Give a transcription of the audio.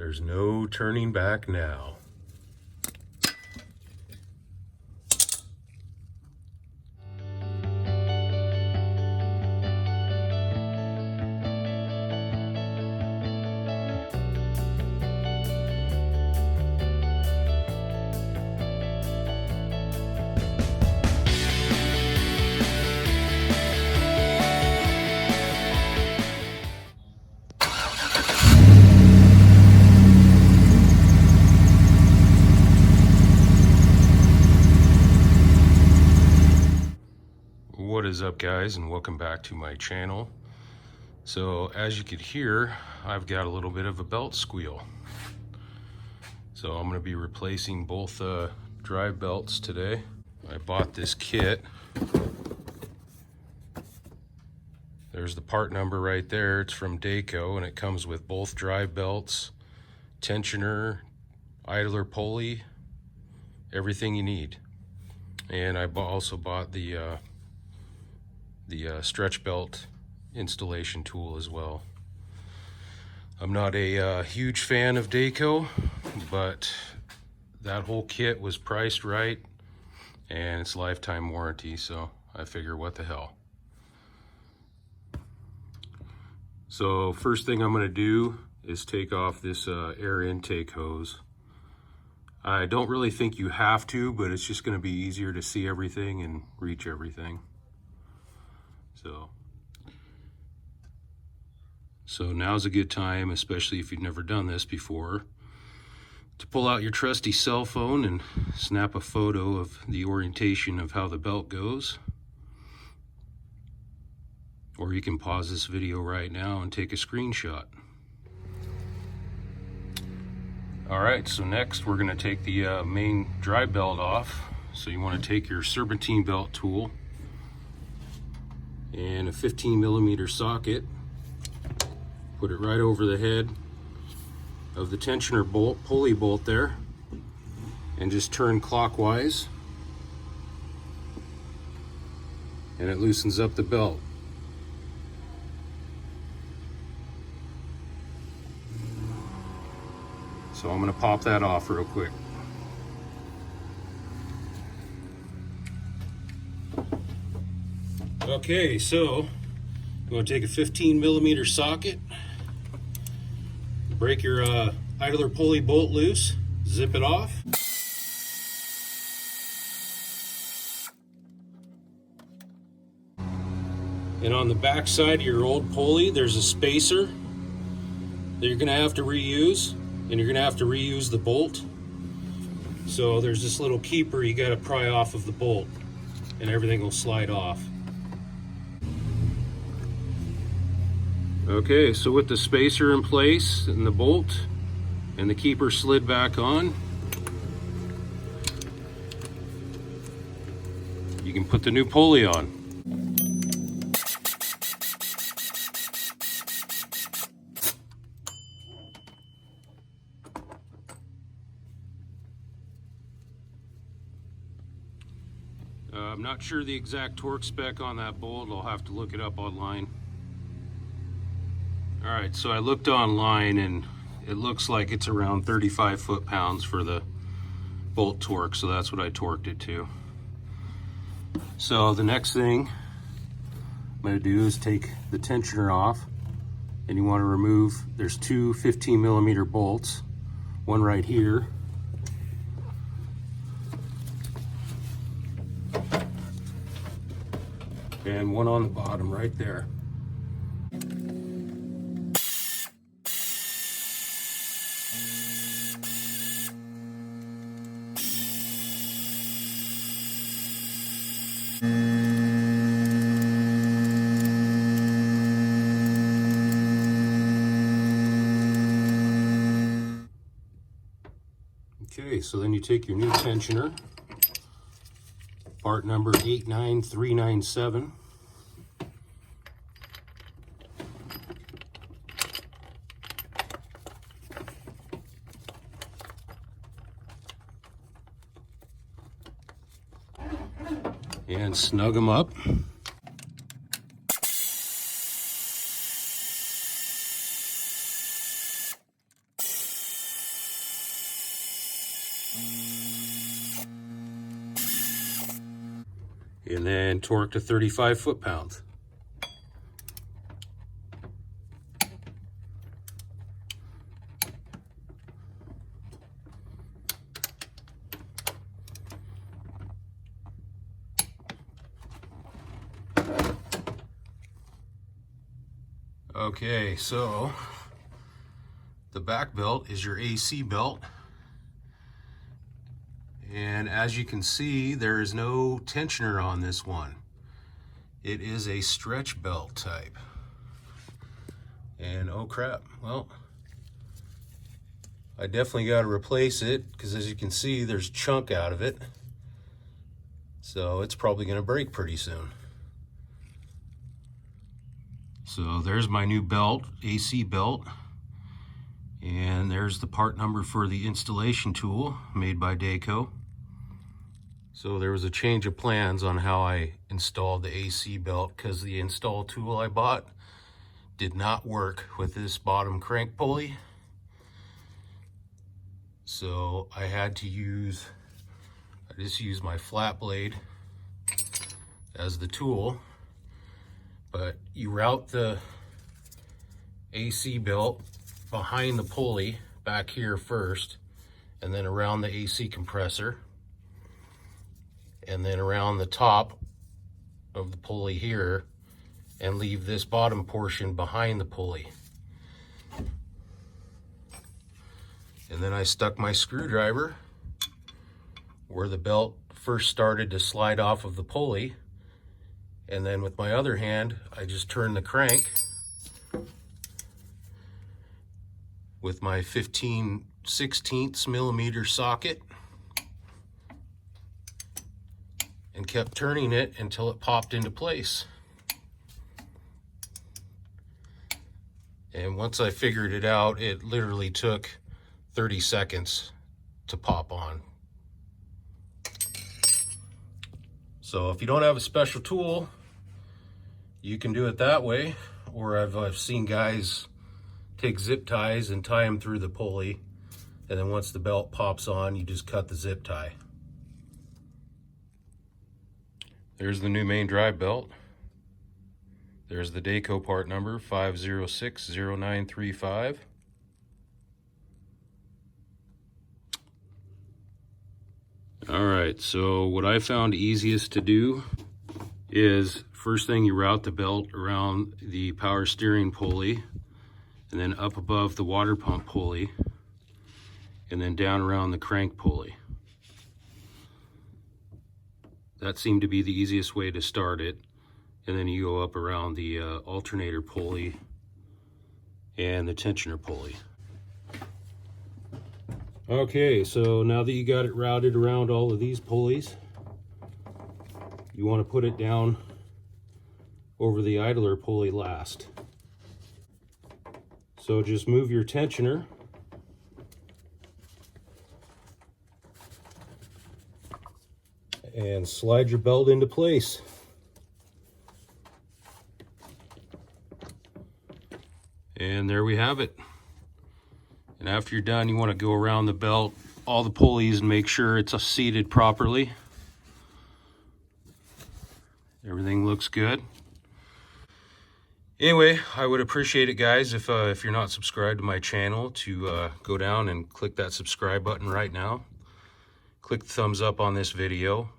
There's no turning back now. What is up, guys, and welcome back to my channel. So as you could hear, I've got a little bit of a belt squeal, so I'm going to be replacing both drive belts today. I bought this kit. There's the part number right there. It's from Dayco, and it comes with both drive belts, tensioner, idler pulley, everything you need. And I also bought the stretch belt installation tool as well. I'm not a huge fan of Dayco, but that whole kit was priced right and it's lifetime warranty, so I figure what the hell. So first thing I'm going to do is take off this air intake hose. I don't really think you have to, but it's just going to be easier to see everything and reach everything. So now's a good time, especially if you've never done this before, to pull out your trusty cell phone and snap a photo of the orientation of how the belt goes. Or you can pause this video right now and take a screenshot. Alright, so next we're going to take the main drive belt off. So you want to take your Serpentine belt tool and a 15mm socket, put it right over the head of the tensioner bolt, pulley bolt there, and just turn clockwise, and it loosens up the belt. So I'm going to pop that off real quick. Okay, so I'm going to take a 15mm socket, break your idler pulley bolt loose, zip it off. And on the back side of your old pulley, there's a spacer that you're going to have to reuse, and you're going to have to reuse the bolt. So there's this little keeper you got to pry off of the bolt, and everything will slide off. Okay, so with the spacer in place and the bolt and the keeper slid back on, you can put the new pulley on. I'm not sure the exact torque spec on that bolt. I'll have to look it up online. Alright, so I looked online and it looks like it's around 35 foot-pounds for the bolt torque, so that's what I torqued it to. So the next thing I'm going to do is take the tensioner off, and you want to remove, there's two 15mm bolts, one right here and one on the bottom right there. Okay, so then you take your new tensioner, part number 89397. And snug them up. and then torque to 35 foot-pounds. Okay, so the back belt is your AC belt, and as you can see, there is no tensioner on this one. It is a stretch belt type. And oh crap, well, I definitely got to replace it because as you can see, there's chunk out of it, so it's probably going to break pretty soon. So there's my new belt, AC belt, and there's the part number for the installation tool made by Dayco. So there was a change of plans on how I installed the AC belt because the install tool I bought did not work with this bottom crank pulley. So I just used my flat blade as the tool. But you route the AC belt behind the pulley back here first, and then around the AC compressor, and then around the top of the pulley here, and leave this bottom portion behind the pulley. And then I stuck my screwdriver where the belt first started to slide off of the pulley. And then with my other hand, I just turn the crank with my 15/16 millimeter socket and kept turning it until it popped into place. And once I figured it out, it literally took 30 seconds to pop on. So if you don't have a special tool, you can do it that way, or I've seen guys take zip ties and tie them through the pulley, and then once the belt pops on, you just cut the zip tie. There's the new main drive belt. There's the Dayco part number 5060935. Alright, so what I found easiest to do is first thing you route the belt around the power steering pulley, and then up above the water pump pulley, and then down around the crank pulley. That seemed to be the easiest way to start it. And then you go up around the alternator pulley and the tensioner pulley. Okay, so now that you got it routed around all of these pulleys, you want to put it down over the idler pulley last. So just move your tensioner and slide your belt into place. And there we have it. And after you're done, you want to go around the belt, all the pulleys, and make sure it's seated properly. Everything looks good. Anyway, I would appreciate it, guys, if you're not subscribed to my channel, to go down and click that subscribe button right now. Click the thumbs up on this video.